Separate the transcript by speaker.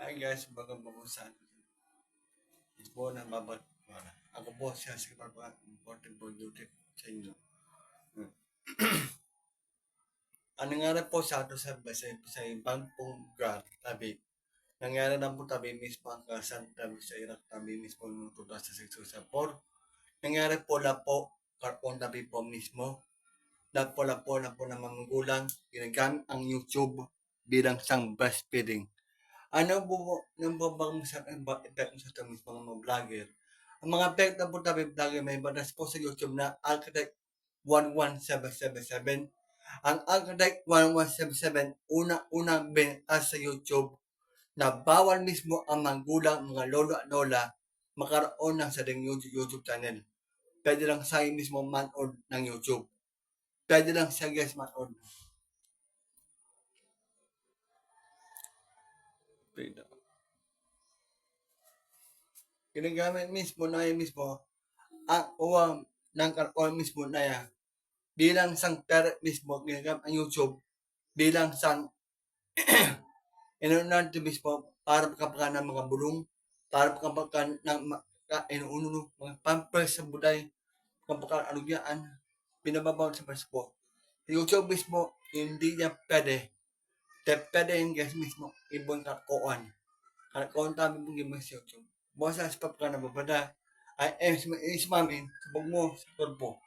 Speaker 1: Hi guys, bagang bagusan. Isbo na babat. Ako po siya sa kapag important po duty sa inyo. Ang nangyari po sa ato sa ibang pong guard, tabi. Nangyari na po tabi mismo ang kasan tabi sa Iraq tabi mismo noong 2006-2004. Nangyari po na po karpon tabi po mismo. Na po ng mga gulang ginagamit ang YouTube bilang isang breastfeeding. Ano po yung bang effect sa tamis mga vlogger? Ang mga effect na po tabi vlogger may batas po sa YouTube na Architect 11777. Ang Architect 1177 unang bintas sa YouTube na bawal mismo ang magulang, mga lolo at lola makaroon ng saring YouTube channel. Pwede lang sa mismo manood ng YouTube. Pwede lang siya guys manood. Ginagamit mismo na yun mismo ang uwang ng karon mismo na yan bilang sang parent mismo ginagamit ang YouTube bilang sang inunan mismo para makapakan ng mga bulong, para makapakan ng inuuno mga pampers sa buday, makapakan alugyaan, pinababawal sa Facebook. YouTube mismo, hindi niya pwede. Pwede yung guys mismo, ibon kakuan. Kakuan tabi mong gimay sa YouTube. Basta sa papakan na babada, ay is mamin, sabog mo sa korpo.